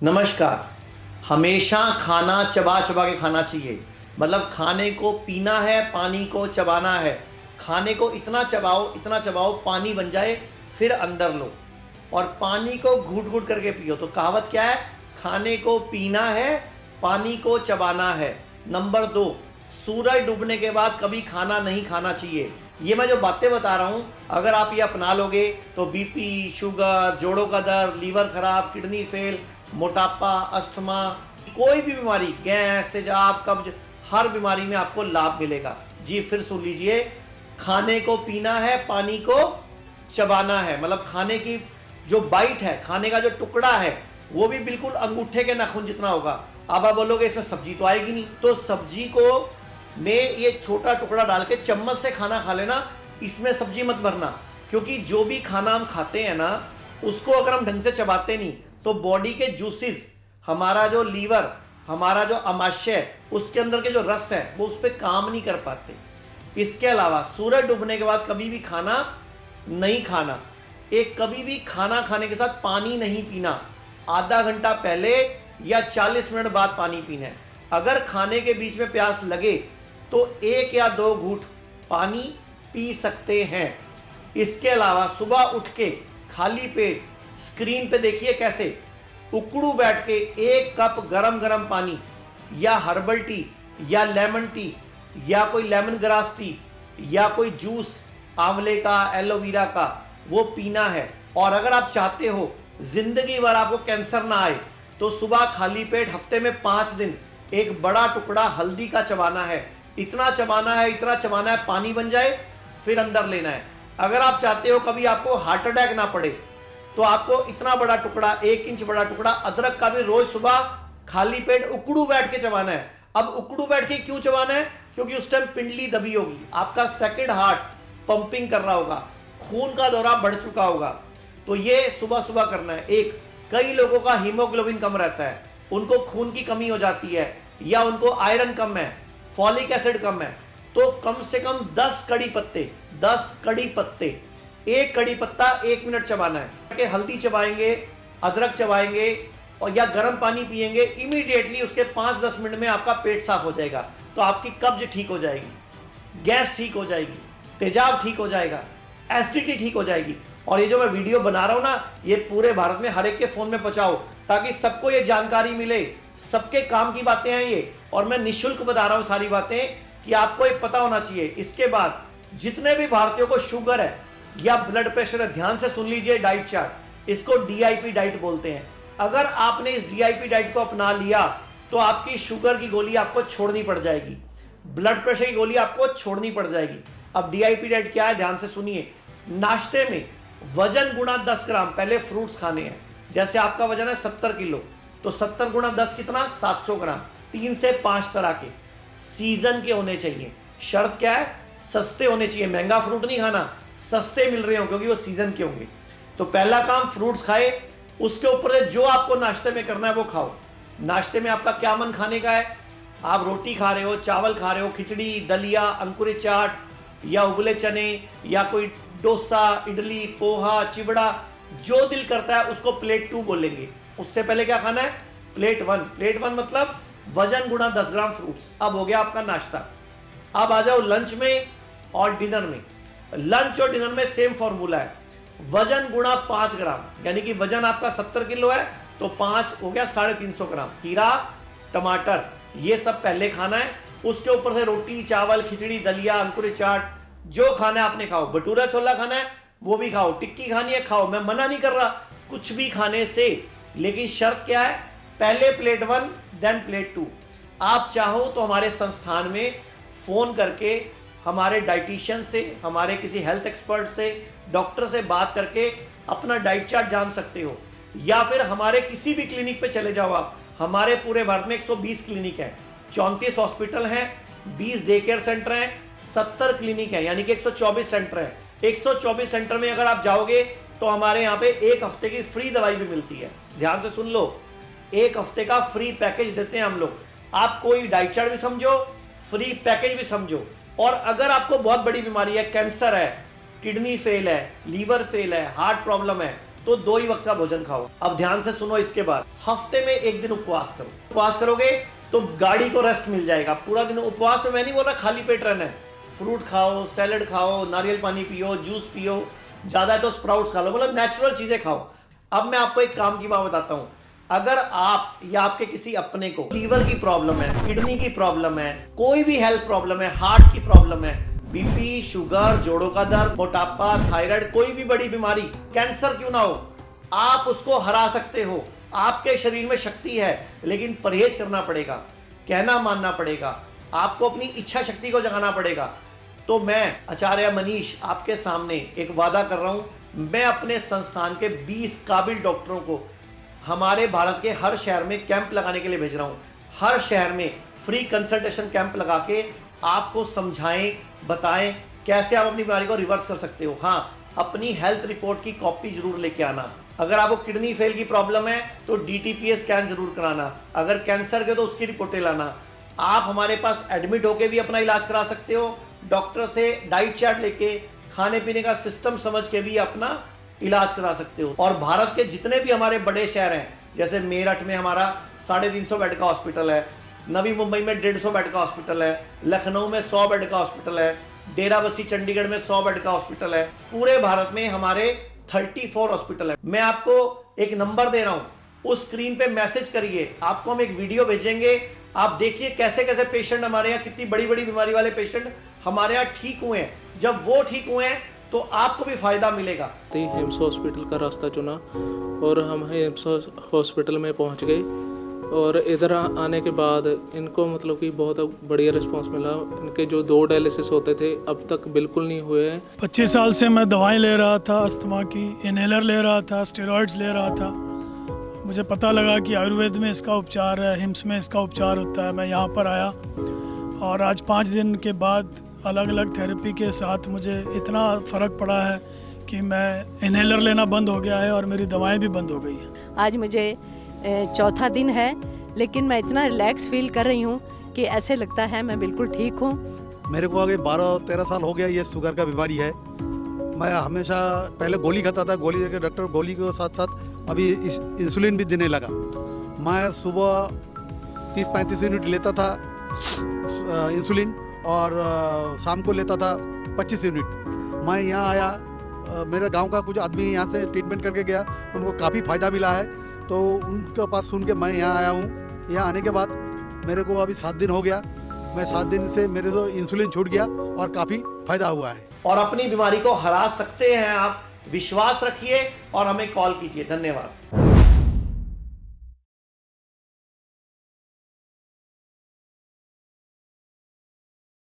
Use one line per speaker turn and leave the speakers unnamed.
नमस्कार। हमेशा खाना चबा चबा के खाना चाहिए। मतलब खाने को पीना है, पानी को चबाना है। खाने को इतना चबाओ पानी बन जाए, फिर अंदर लो और पानी को घूट घूट करके पियो। तो कहावत क्या है? खाने को पीना है, पानी को चबाना है। नंबर 2, सूरज डूबने के बाद कभी खाना नहीं खाना चाहिए। ये मैं जो बातें बता रहा हूँ, अगर आप ये अपना लोगे तो बीपी, शुगर, जोड़ों का दर्द, लीवर खराब, किडनी फेल, मोटापा, अस्थमा, कोई भी बीमारी, गैस, तेजाब, कब्ज, हर बीमारी में आपको लाभ मिलेगा। जी फिर सुन लीजिए, खाने को पीना है, पानी को चबाना है। मतलब खाने की जो बाइट है, खाने का जो टुकड़ा है, वो भी बिल्कुल अंगूठे के नाखून जितना होगा। अब आप बोलोगे इसमें सब्जी तो आएगी नहीं, तो सब्जी को में ये छोटा टुकड़ा डाल के चम्मच से खाना खा लेना, इसमें सब्जी मत भरना। क्योंकि जो भी खाना हम खाते हैं ना, उसको अगर हम ढंग से चबाते नहीं तो बॉडी के जूसेस, हमारा जो लीवर, हमारा जो अमाशय है, उसके अंदर के जो रस है वो उस पर काम नहीं कर पाते। इसके अलावा सूरज डूबने के बाद कभी भी खाना नहीं खाना। कभी भी खाना खाने के साथ पानी नहीं पीना। आधा घंटा पहले या 40 मिनट बाद पानी पीना है। अगर खाने के बीच में प्यास लगे तो 1 या 2 घूंट पानी पी सकते हैं। इसके अलावा सुबह उठ के खाली पेट स्क्रीन पे देखिए कैसे उकड़ू बैठ के 1 कप गरम गरम पानी या हर्बल टी या लेमन टी या कोई लेमन ग्रास टी या कोई जूस आंवले का, एलोवेरा का, वो पीना है। और अगर आप चाहते हो जिंदगी भर आपको कैंसर ना आए तो सुबह खाली पेट हफ्ते में 5 दिन एक बड़ा टुकड़ा हल्दी का चबाना है। इतना चबाना है पानी बन जाए, फिर अंदर लेना है। अगर आप चाहते हो कभी आपको हार्ट अटैक ना पड़े तो आपको इतना बड़ा टुकड़ा, 1 इंच बड़ा टुकड़ा अदरक का भी रोज सुबह खाली पेट उकड़ू बैठ के चबाना है। अब उकड़ू बैठ के क्यों चबाना है? क्योंकि उस टाइम पिंडली दबी होगी, आपका सेकंड हार्ट पंपिंग कर रहा होगा, खून का दौरा बढ़ चुका होगा। तो ये सुबह सुबह करना है। कई लोगों का हीमोग्लोबिन कम रहता है, उनको खून की कमी हो जाती है, या उनको आयरन कम है, फॉलिक एसिड कम है, तो कम से कम 10 कड़ी पत्ते, एक कड़ी पत्ता 1 मिनट चबाना है। हल्दी चबाएंगे, अदरक चबाएंगे और या गर्म पानी पिएंगे, इमीडिएटली उसके 5-10 मिनट में आपका पेट साफ हो जाएगा। तो आपकी कब्ज ठीक हो जाएगी, गैस ठीक हो जाएगी, तेजाब ठीक हो जाएगा, एसिडिटी ठीक हो जाएगी। और ये जो मैं वीडियो बना रहा हूं ना, ये पूरे भारत में हर एक के फोन में पहुंचाओ ताकि सबको ये जानकारी मिले। सबके काम की बातें हैं ये, और मैं निःशुल्क बता रहा हूं सारी बातें कि आपको ये पता होना चाहिए। इसके बाद जितने भी भारतीयों को शुगर है या ब्लड प्रेशर है, ध्यान से सुन लीजिए डाइट चार्ट। इसको डीआईपी डाइट बोलते हैं। अगर आपने इस डीआईपी डाइट को अपना लिया तो आपकी शुगर की गोली आपको छोड़नी पड़ जाएगी, ब्लड प्रेशर की गोली आपको छोड़नी पड़ जाएगी। अब डीआईपी डाइट क्या है, ध्यान से सुनिए। नाश्ते में वजन गुणा 10 ग्राम पहले फ्रूट्स खाने हैं। जैसे आपका वजन है 70 किलो, तो 70 गुणा 10 कितना? 700 ग्राम। 3 से 5 तरह के सीजन के होने चाहिए। शर्त क्या है? सस्ते होने चाहिए। महंगा फ्रूट नहीं खाना, सस्ते मिल रहे हो क्योंकि वो सीजन के होंगे। तो पहला काम फ्रूट्स खाए, उसके ऊपर से जो आपको नाश्ते में करना है वो खाओ। नाश्ते में आपका क्या मन खाने का है? आप रोटी खा रहे हो, चावल खा रहे हो, खिचड़ी, दलिया, अंकुरित चाट या उबले चने या कोई डोसा, इडली, पोहा, चिवड़ा, जो दिल करता है उसको प्लेट 2 बोलेंगे। उससे पहले क्या खाना है? प्लेट 1। प्लेट 1 मतलब वजन गुणा 10 ग्राम फ्रूट्स। अब हो गया आपका नाश्ता। अब आ जाओ लंच में और डिनर में। लंच और डिनर में सेम फॉर्मूला है, वजन गुणा 5 ग्राम। यानी कि वजन आपका 70 किलो है तो 5 हो गया 350 ग्राम। खीरा, टमाटर, ये सब पहले खाना है। उसके ऊपर से रोटी, चावल, खिचड़ी, दलिया, अंकुरित चाट, जो खाना है आपने खाओ। भटूरा छोला खाना है वो भी खाओ, टिक्की खानी है खाओ, मैं मना नहीं कर रहा कुछ भी खाने से। लेकिन शर्त क्या है? पहले प्लेट 1 देन प्लेट 2। आप चाहो तो हमारे संस्थान में फोन करके हमारे डाइटिशियन से, हमारे किसी हेल्थ एक्सपर्ट से, डॉक्टर से बात करके अपना डाइट चार्ट जान सकते हो। या फिर हमारे किसी भी क्लिनिक पे चले जाओ आप। हमारे पूरे भारत में 120 क्लिनिक है, 34 हॉस्पिटल हैं, 20 डे केयर सेंटर हैं, 70 क्लिनिक है, यानी कि 124 सेंटर है। 124 सेंटर में अगर आप जाओगे तो हमारे यहाँ पे 1 हफ्ते की फ्री दवाई भी मिलती है। ध्यान से सुन लो, 1 हफ्ते का फ्री पैकेज देते हैं हम लोग। आप कोई डाइट चार्ट भी समझो, फ्री पैकेज भी समझो। और अगर आपको बहुत बड़ी बीमारी है, कैंसर है, किडनी फेल है, लीवर फेल है, हार्ट प्रॉब्लम है, तो 2 ही वक्त का भोजन खाओ। अब ध्यान से सुनो, इसके बाद हफ्ते में 1 दिन उपवास करो। उपवास करोगे तो गाड़ी को रेस्ट मिल जाएगा। पूरा दिन उपवास में मैं नहीं बोल रहा खाली पेट रहना है, फ्रूट खाओ, सैलड खाओ, नारियल पानी पियो, जूस पियो, ज्यादा है तो स्प्राउट्स खा लो, मतलब नेचुरल चीजें खाओ। अब मैं आपको एक काम की बात बताता हूं, अगर आप या आपके किसी अपने को लीवर की प्रॉब्लम है, किडनी की प्रॉब्लम है, कोई भी हेल्थ प्रॉब्लम है, हार्ट की प्रॉब्लम है, बीपी, शुगर, जोड़ों का दर्द, मोटापा, थायराइड, कोई भी बड़ी बीमारी, कैंसर क्यों ना हो, आप उसको हरा सकते हो। आपके शरीर में शक्ति है, लेकिन परहेज करना पड़ेगा, कहना मानना पड़ेगा, आपको अपनी इच्छा शक्ति को जगाना पड़ेगा। तो मैं आचार्य मनीष आपके सामने एक वादा कर रहा हूं, मैं अपने संस्थान के 20 काबिल डॉक्टरों को हमारे भारत के हर शहर में कैंप लगाने के लिए भेज रहा हूं। हर शहर में फ्री कंसल्टेशन कैंप लगा के आपको समझाएं, बताएं कैसे आप अपनी बीमारी को रिवर्स कर सकते हो। हाँ, अपनी हेल्थ रिपोर्ट की कॉपी जरूर लेके आना। अगर आपको किडनी फेल की प्रॉब्लम है तो DTPA स्कैन जरूर कराना। अगर कैंसर के तो उसकी रिपोर्टें लाना। आप हमारे पास एडमिट होकर भी अपना इलाज करा सकते हो। डॉक्टर से डाइट चार्ट लेके, खाने पीने का सिस्टम समझ के भी अपना इलाज करा सकते हो। और भारत के जितने भी हमारे बड़े शहर हैं, जैसे मेरठ में हमारा 350 बेड का हॉस्पिटल है, नवी मुंबई में 150 बेड का हॉस्पिटल है, लखनऊ में 100 बेड का हॉस्पिटल है, डेराबस्सी चंडीगढ़ में 100 बेड का हॉस्पिटल है। पूरे भारत में हमारे 34 हॉस्पिटल है। मैं आपको एक नंबर दे रहा हूं, उस स्क्रीन पे मैसेज करिए, आपको हम एक वीडियो भेजेंगे। आप देखिए कैसे कैसे पेशेंट हमारे यहाँ, कितनी बड़ी बड़ी बीमारी वाले पेशेंट हमारे यहाँ ठीक हुए हैं। जब वो ठीक हुए हैं तो आपको भी फायदा मिलेगा।
एम्स हॉस्पिटल का रास्ता चुना और हम एम्स हॉस्पिटल में पहुंच गए। और इधर आने के बाद इनको मतलब कि बहुत बढ़िया रिस्पांस मिला। इनके जो 2 डायलिसिस होते थे अब तक बिल्कुल नहीं हुए हैं।
25 साल से मैं दवाएं ले रहा था, अस्थमा की, इनहेलर ले रहा था, स्टेरॉइड्स ले रहा था। मुझे पता लगा कि आयुर्वेद में इसका उपचार है, हिम्स में इसका उपचार होता है। मैं यहाँ पर आया और आज 5 दिन के बाद अलग अलग थेरेपी के साथ मुझे इतना फ़र्क पड़ा है कि मैं इनहेलर लेना बंद हो गया है और मेरी दवाएं भी बंद हो गई हैं।
आज मुझे चौथा दिन है, लेकिन मैं इतना रिलैक्स फील कर रही हूँ कि ऐसे लगता है मैं बिल्कुल ठीक हूँ।
मेरे को आगे 12-13 साल हो गया ये शुगर का बीमारी है। मैं हमेशा पहले गोली खाता था, गोली के डॉक्टर गोली के साथ साथ अभी इंसुलिन भी देने लगा। मैं सुबह 30-35 यूनिट लेता था इंसुलिन और शाम को लेता था 25 यूनिट। मैं यहाँ आया, मेरे गांव का कुछ आदमी यहाँ से ट्रीटमेंट करके गया, उनको काफ़ी फ़ायदा मिला है, तो उनके पास सुन के मैं यहाँ आया हूँ। यहाँ आने के बाद मेरे को अभी 7 दिन हो गया। मैं 7 दिन से मेरे तो इंसुलिन छूट गया और काफ़ी फ़ायदा हुआ है।
और अपनी बीमारी को हरा सकते हैं आप। विश्वास रखिए और हमें कॉल कीजिए। धन्यवाद।